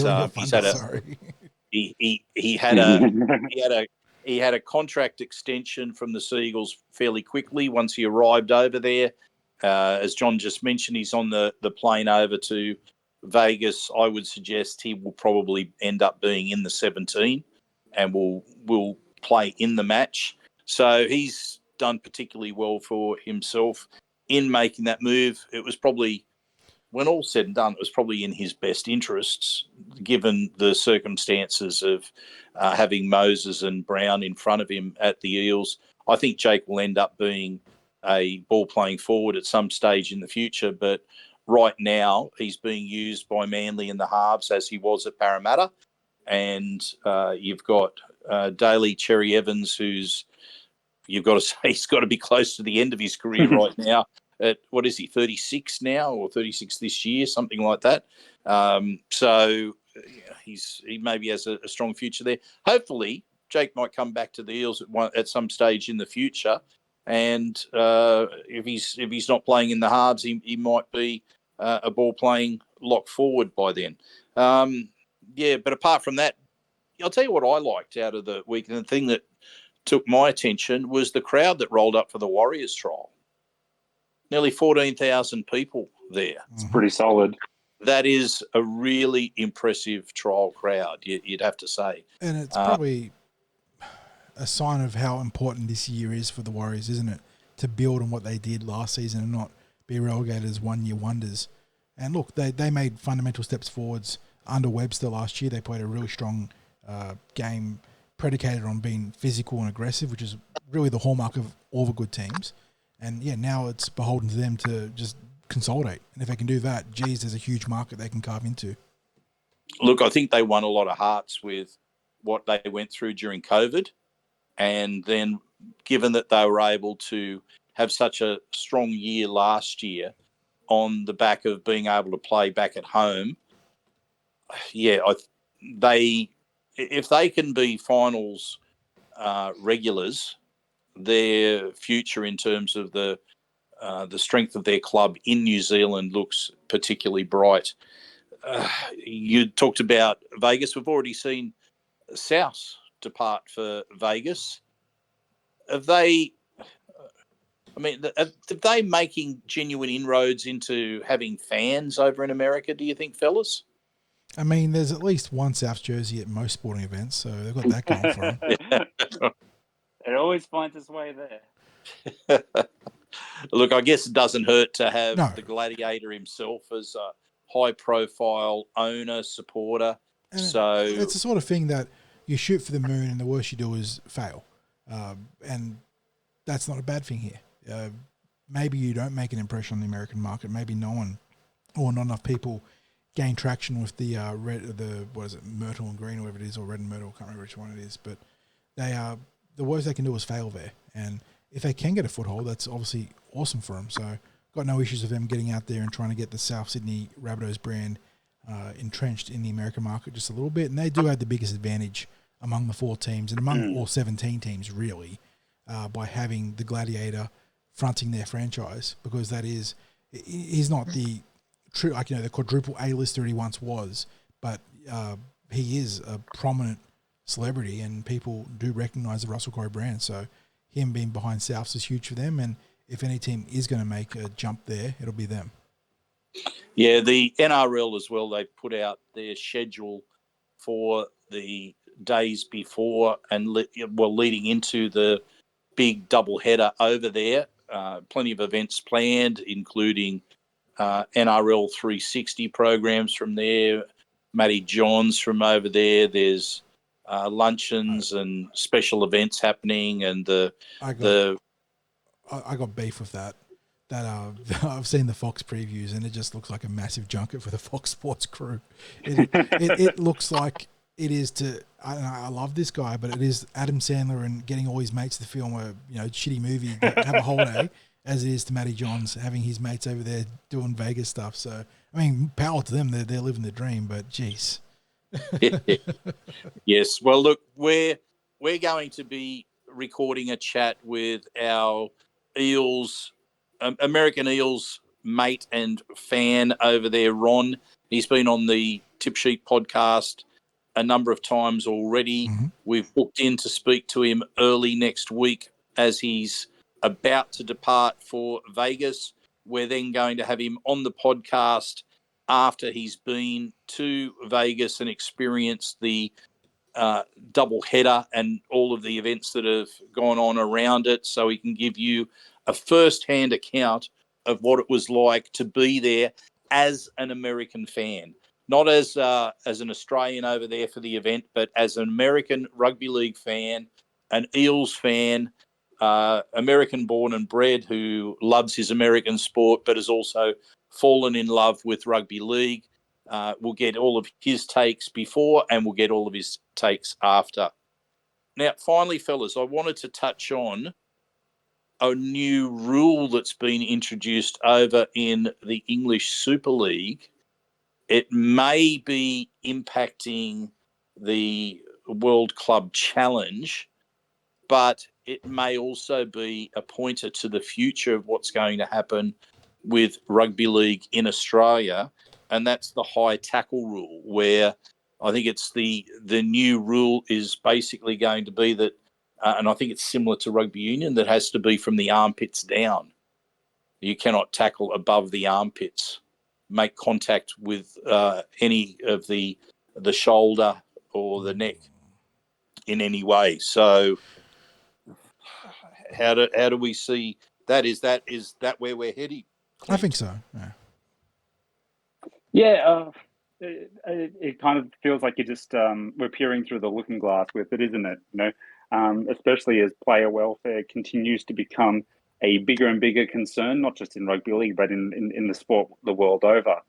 had a contract extension from the Seagulls fairly quickly once he arrived over there. As John just mentioned, he's on the plane over to Vegas. I would suggest he will probably end up being in the 17 and will play in the match. So he's done particularly well for himself in making that move. It was probably, when all said and done, it was probably in his best interests, given the circumstances of having Moses and Brown in front of him at the Eels. I think Jake will end up being a ball-playing forward at some stage in the future, but right now he's being used by Manly in the halves as he was at Parramatta. And you've got Daly Cherry Evans, who's, you've got to say, he's got to be close to the end of his career right now. At, what is he, 36 now or 36 this year, something like that. So he maybe has a strong future there. Hopefully, Jake might come back to the Eels at some stage in the future. And if he's not playing in the halves, he might be a ball-playing lock forward by then. But apart from that, I'll tell you what I liked out of the week. And the thing that took my attention was the crowd that rolled up for the Warriors trial. Nearly 14,000 people there. It's pretty solid. That is a really impressive trial crowd, you'd have to say. And it's probably a sign of how important this year is for the Warriors, isn't it? To build on what they did last season and not be relegated as one-year wonders. And look, they made fundamental steps forwards under Webster last year. They played a really strong game predicated on being physical and aggressive, which is really the hallmark of all the good teams. And yeah, now it's beholden to them to just consolidate. And if they can do that, geez, there's a huge market they can carve into. Look, I think they won a lot of hearts with what they went through during COVID. And then given that they were able to have such a strong year last year on the back of being able to play back at home, yeah, if they can be finals regulars, their future in terms of the strength of their club in New Zealand looks particularly bright. You talked about Vegas. We've already seen South depart for Vegas. Are they making genuine inroads into having fans over in America, do you think, fellas? I mean, there's at least one South jersey at most sporting events, so they've got that going for them. It always finds its way there. Look, I guess it doesn't hurt to have No. the Gladiator himself as a high-profile owner, supporter. And so it's the sort of thing that you shoot for the moon and the worst you do is fail. And that's not a bad thing here. Maybe you don't make an impression on the American market. Maybe no one or not enough people gain traction with the myrtle and green or whatever it is, or red and myrtle. I can't remember which one it is, but the worst they can do is fail there. And if they can get a foothold, that's obviously awesome for them. So got no issues with them getting out there and trying to get the South Sydney Rabbitohs brand entrenched in the American market just a little bit. And they do have the biggest advantage among the 4 teams and among all 17 teams, really, by having the Gladiator fronting their franchise, because he's not the true, the quadruple A-lister he once was, but he is a prominent celebrity and people do recognise the Russell Crowe brand. So him being behind Souths is huge for them, and if any team is going to make a jump there, it'll be them. Yeah, the NRL as well, they put out their schedule for the days before and leading into the big doubleheader over there. Plenty of events planned, including NRL 360 programs from there, Matty Johns from over there. There's luncheons and special events happening, and I got beef with that. I've seen the Fox previews and it just looks like a massive junket for the Fox Sports crew. It looks like it is I love this guy, but it is Adam Sandler and getting all his mates to film a shitty movie, have a holiday, as it is to Matty Johns having his mates over there doing Vegas stuff. So I mean, power to them, they're living the dream. But geez. Yes. Well, look, we're going to be recording a chat with our American Eels mate and fan over there, Ron. He's been on the Tip Sheet podcast a number of times already. Mm-hmm. We've booked in to speak to him early next week as he's about to depart for Vegas. We're then going to have him on the podcast after he's been to Vegas and experienced the double header and all of the events that have gone on around it, so he can give you a first-hand account of what it was like to be there as an American fan. Not as an Australian over there for the event, but as an American rugby league fan, an Eels fan, American born and bred, who loves his American sport but has also fallen in love with rugby league. We'll get all of his takes before and we'll get all of his takes after. Now, finally, fellas, I wanted to touch on a new rule that's been introduced over in the English Super League. It may be impacting the World Club Challenge, but it may also be a pointer to the future of what's going to happen with rugby league in Australia, and that's the high tackle rule, where I think it's the new rule is basically going to be that, and I think it's similar to rugby union, that has to be from the armpits down. You cannot tackle above the armpits, make contact with any of the shoulder or the neck in any way. So how do we see that? Is that where we're heading, Clint? I think so. Yeah. Yeah, it kind of feels like you're just we're peering through the looking glass with it, isn't it? Especially as player welfare continues to become a bigger and bigger concern, not just in rugby league, but in the sport the world over.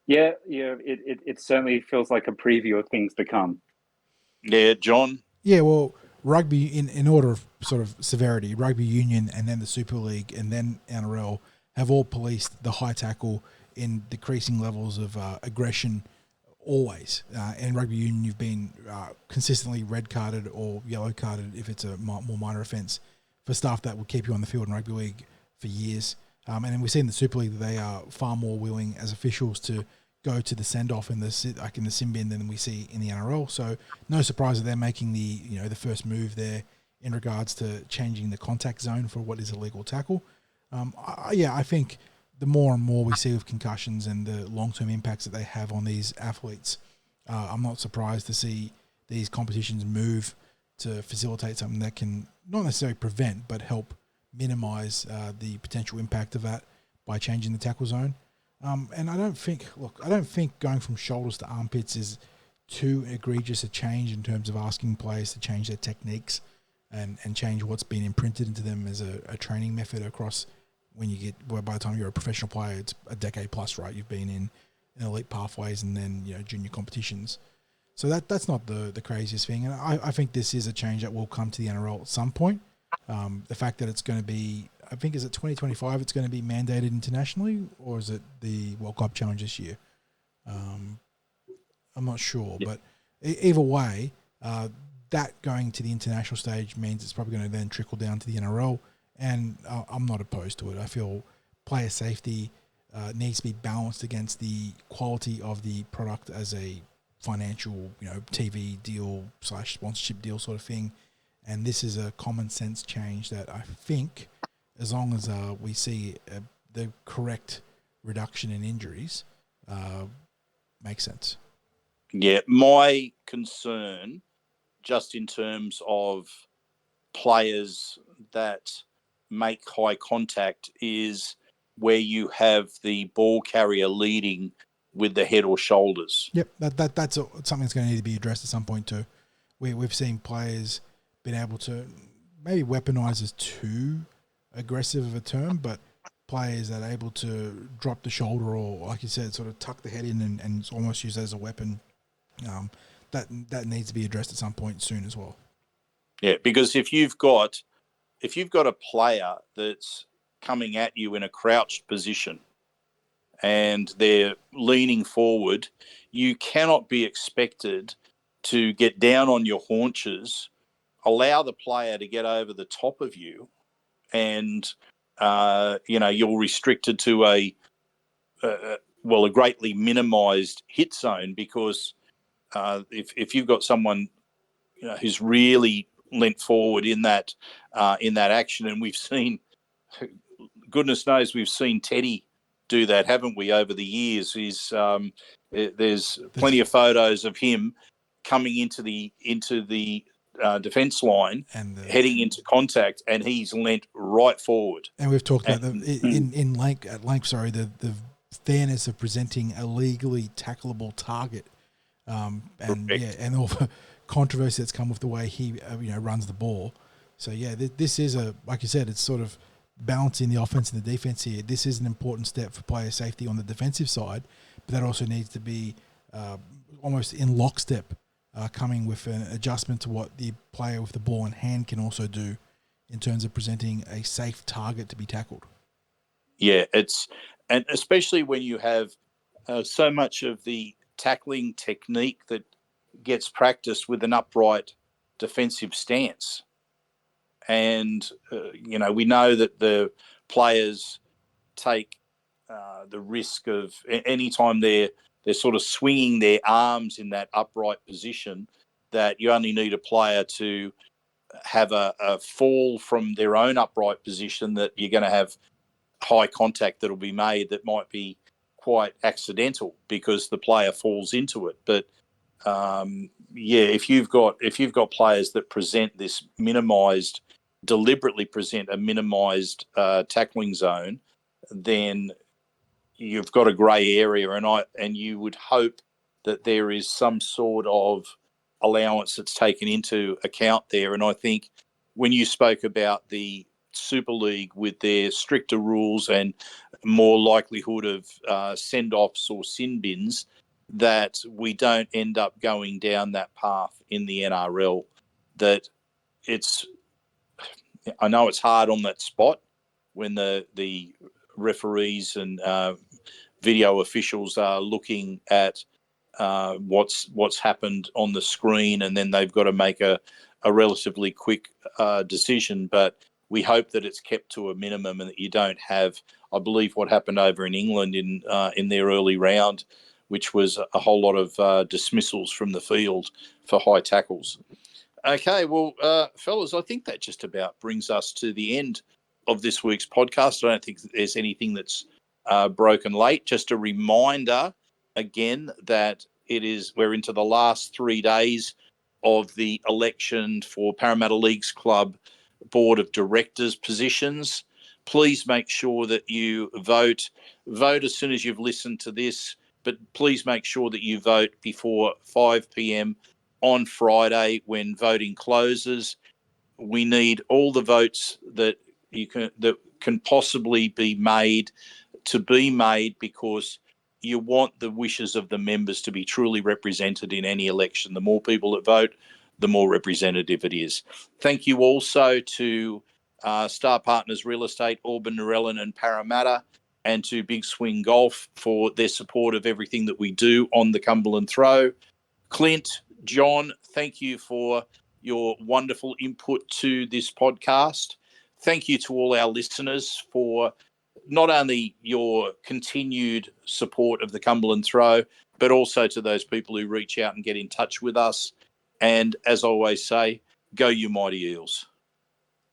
It certainly feels like a preview of things to come. Yeah, John. Yeah, well, rugby in order of sort of severity, rugby union and then the Super League and then NRL have all policed the high tackle in decreasing levels of aggression always. In rugby union, you've been consistently red carded or yellow carded if it's a more minor offence for stuff that will keep you on the field in rugby league for years. And then we see in the Super League that they are far more willing as officials to go to the send off in the sin bin than we see in the NRL. So no surprise that they're making the first move there in regards to changing the contact zone for what is a legal tackle. I think the more and more we see with concussions and the long-term impacts that they have on these athletes, I'm not surprised to see these competitions move to facilitate something that can not necessarily prevent, but help minimize the potential impact of that by changing the tackle zone. And I don't think going from shoulders to armpits is too egregious a change in terms of asking players to change their techniques and change what's been imprinted into them as a training method across by the time you're a professional player, it's a decade plus, right? You've been in elite pathways and then junior competitions. So that's not the craziest thing. And I think this is a change that will come to the NRL at some point. The fact that it's going to be, I think, is it 2025 it's going to be mandated internationally, or is it the World Cup Challenge this year? I'm not sure. But either way, that going to the international stage means it's probably going to then trickle down to the NRL. And I'm not opposed to it. I feel player safety needs to be balanced against the quality of the product as a financial, TV deal / sponsorship deal sort of thing. And this is a common sense change that I think, as long as we see the correct reduction in injuries, makes sense. Yeah, my concern, just in terms of players that make high contact, is where you have the ball carrier leading with the head or shoulders. Yep, that's something that's going to need to be addressed at some point too. We've seen players been able to maybe weaponize is too aggressive of a term, but players that are able to drop the shoulder or, like you said, sort of tuck the head in and almost use that as a weapon, that needs to be addressed at some point soon as well. Yeah, because if you've got a player that's coming at you in a crouched position and they're leaning forward, you cannot be expected to get down on your haunches, allow the player to get over the top of you, and you're restricted to a greatly minimised hit zone, because if you've got someone who's really leant forward in that action, and we've seen, goodness knows, we've seen Teddy do that, haven't we, over the years? There's plenty of photos of him coming into the defence line and heading into contact, and he's leant right forward. And we've talked about at length, the fairness of presenting a legally tackleable target, and all the controversy that's come with the way he runs the ball. So this is like you said, it's sort of balancing the offense and the defense here. This is an important step for player safety on the defensive side, but that also needs to be almost in lockstep, coming with an adjustment to what the player with the ball in hand can also do in terms of presenting a safe target to be tackled. Yeah, and especially when you have so much of the tackling technique that gets practiced with an upright defensive stance. And, we know that the players take the risk of anytime they're sort of swinging their arms in that upright position, that you only need a player to have a fall from their own upright position, that you're going to have high contact that'll be made that might be quite accidental because the player falls into it. But if you've got players that present this deliberately present a minimised tackling zone, then you've got a grey area, and you would hope that there is some sort of allowance that's taken into account there. And I think when you spoke about the Super League with their stricter rules and more likelihood of send-offs or sin bins, that we don't end up going down that path in the NRL. That I know it's hard on that spot when the referees and video officials are looking at what's happened on the screen, and then they've got to make a relatively quick decision. But we hope that it's kept to a minimum and that you don't have, I believe, what happened over in England in their early round, which was a whole lot of dismissals from the field for high tackles. Okay, well, fellas, I think that just about brings us to the end of this week's podcast. I don't think there's anything that's broken late. Just a reminder again that we're into the last 3 days of the election for Parramatta Leagues Club Board of Directors positions. Please make sure that you vote as soon as you've listened to this, but please make sure that you vote before 5 p.m. on Friday when voting closes. We need all the votes that can possibly be made because you want the wishes of the members to be truly represented in any election. The more people that vote, the more representative it is. Thank you also to Star Partners Real Estate, Auburn, Narellan and Parramatta, and to Big Swing Golf for their support of everything that we do on the Cumberland Throw. Clint, John, thank you for your wonderful input to this podcast. Thank you to all our listeners for not only your continued support of the Cumberland Throw, but also to those people who reach out and get in touch with us. And as I always say, go you mighty Eels.